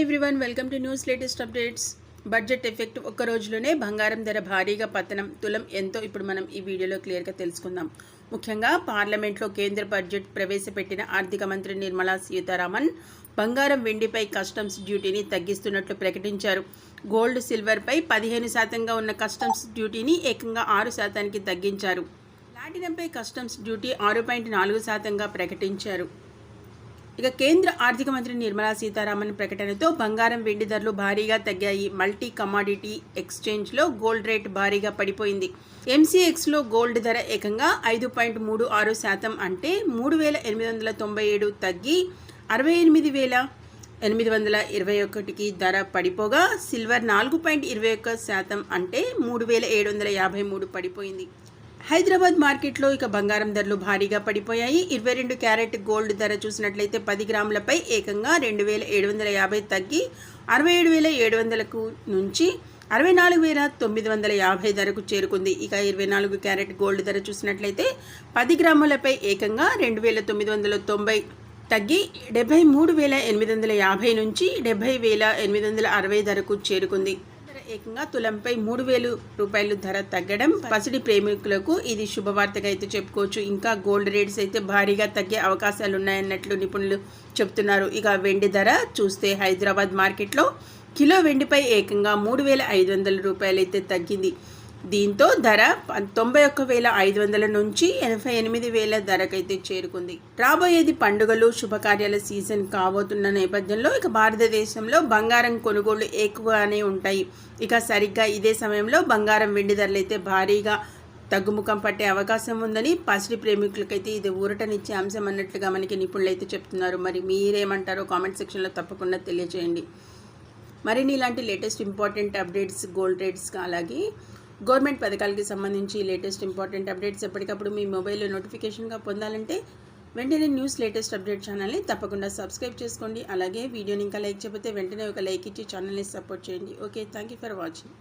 Everyone, welcome to news latest updates. Budget effect ఒక్క రోజులోనే బంగారం ధర భారీగా పతనం. తులం ఎంతో ఇప్పుడు మనం ఈ వీడియోలో క్లియర్గా తెలుసుకుందాం. ముఖ్యంగా పార్లమెంట్లో కేంద్ర బడ్జెట్ ప్రవేశపెట్టిన ఆర్థిక మంత్రి నిర్మలా సీతారామన్ బంగారం వెండిపై కస్టమ్స్ డ్యూటీని తగ్గిస్తున్నట్లు ప్రకటించారు. గోల్డ్ సిల్వర్పై 15% ఉన్న కస్టమ్స్ డ్యూటీని ఏకంగా 6% తగ్గించారు. ప్లాటినంపై కస్టమ్స్ డ్యూటీ 6.4%గా ప్రకటించారు. ఇక కేంద్ర ఆర్థిక మంత్రి నిర్మలా సీతారామన్ ప్రకటనతో బంగారం వెండి ధరలు భారీగా తగ్గాయి. మల్టీ కమాడిటీ ఎక్స్చేంజ్లో గోల్డ్ రేట్ భారీగా పడిపోయింది. ఎంసీఎక్స్లో గోల్డ్ ధర ఏకంగా 5.36% అంటే 3,897 తగ్గి 68,821కి ధర పడిపోగా, సిల్వర్ 4.21% అంటే 3,753 పడిపోయింది. హైదరాబాద్ మార్కెట్లో ఇక బంగారం ధరలు భారీగా పడిపోయాయి. 22 క్యారెట్ గోల్డ్ ధర చూసినట్లయితే 10 గ్రాములపై ఏకంగా 2,750 తగ్గి 67,700 నుంచి 64,950 ధరకు చేరుకుంది. ఇక 24 క్యారెట్ గోల్డ్ ధర చూసినట్లయితే 10 గ్రాములపై ఏకంగా 2,990 తగ్గి 73,850 నుంచి 70,860 ధరకు చేరుకుంది. ఏకంగా తులంపై 3,000 రూపాయలు ధర తగ్గడం పసిడి ప్రేమికులకు ఇది శుభవార్తగా అయితే చెప్పుకోవచ్చు. ఇంకా గోల్డ్ రేట్స్ అయితే భారీగా తగ్గే అవకాశాలు ఉన్నాయన్నట్లు నిపుణులు చెప్తున్నారు. ఇక వెండి ధర చూస్తే హైదరాబాద్ మార్కెట్లో కిలో వెండిపై ఏకంగా 3,500 రూపాయలు అయితే తగ్గింది. దీంతో ధర 91,500 నుంచి 88,000 ధరకైతే చేరుకుంది. రాబోయేది పండుగలు శుభకార్యాల సీజన్ కాబోతున్న నేపథ్యంలో ఇక భారతదేశంలో బంగారం కొనుగోళ్లు ఎక్కువగానే ఉంటాయి. ఇక సరిగ్గా ఇదే సమయంలో బంగారం వెండి ధరలు అయితే భారీగా తగ్గుముఖం పట్టే అవకాశం ఉందని పసిడి ప్రేమికులకైతే ఇది ఊరటనిచ్చే అంశం అన్నట్లుగా మనకి నిపుణులు అయితే చెప్తున్నారు. మరి మీరేమంటారో కామెంట్ సెక్షన్లో తప్పకుండా తెలియజేయండి. మరిన్ని ఇలాంటి latest important updates, gold rates, అలాగే గవర్నమెంట్ పథకాలకి సంబంధించి లేటెస్ట్ ఇంపార్టెంట్ అప్డేట్స్ ఎప్పటికప్పుడు మీ మొబైల్లో నోటిఫికేషన్గా పొందాలంటే వెంటనే న్యూస్ లేటెస్ట్ అప్డేట్ ఛానల్ని తప్పకుండా సబ్స్క్రైబ్ చేసుకోండి. అలాగే వీడియోని ఇంకా లైక్ చేయకపోతే వెంటనే ఒక లైక్ ఇచ్చి ఛానల్ని సపోర్ట్ చేయండి. Okay, thank you for watching.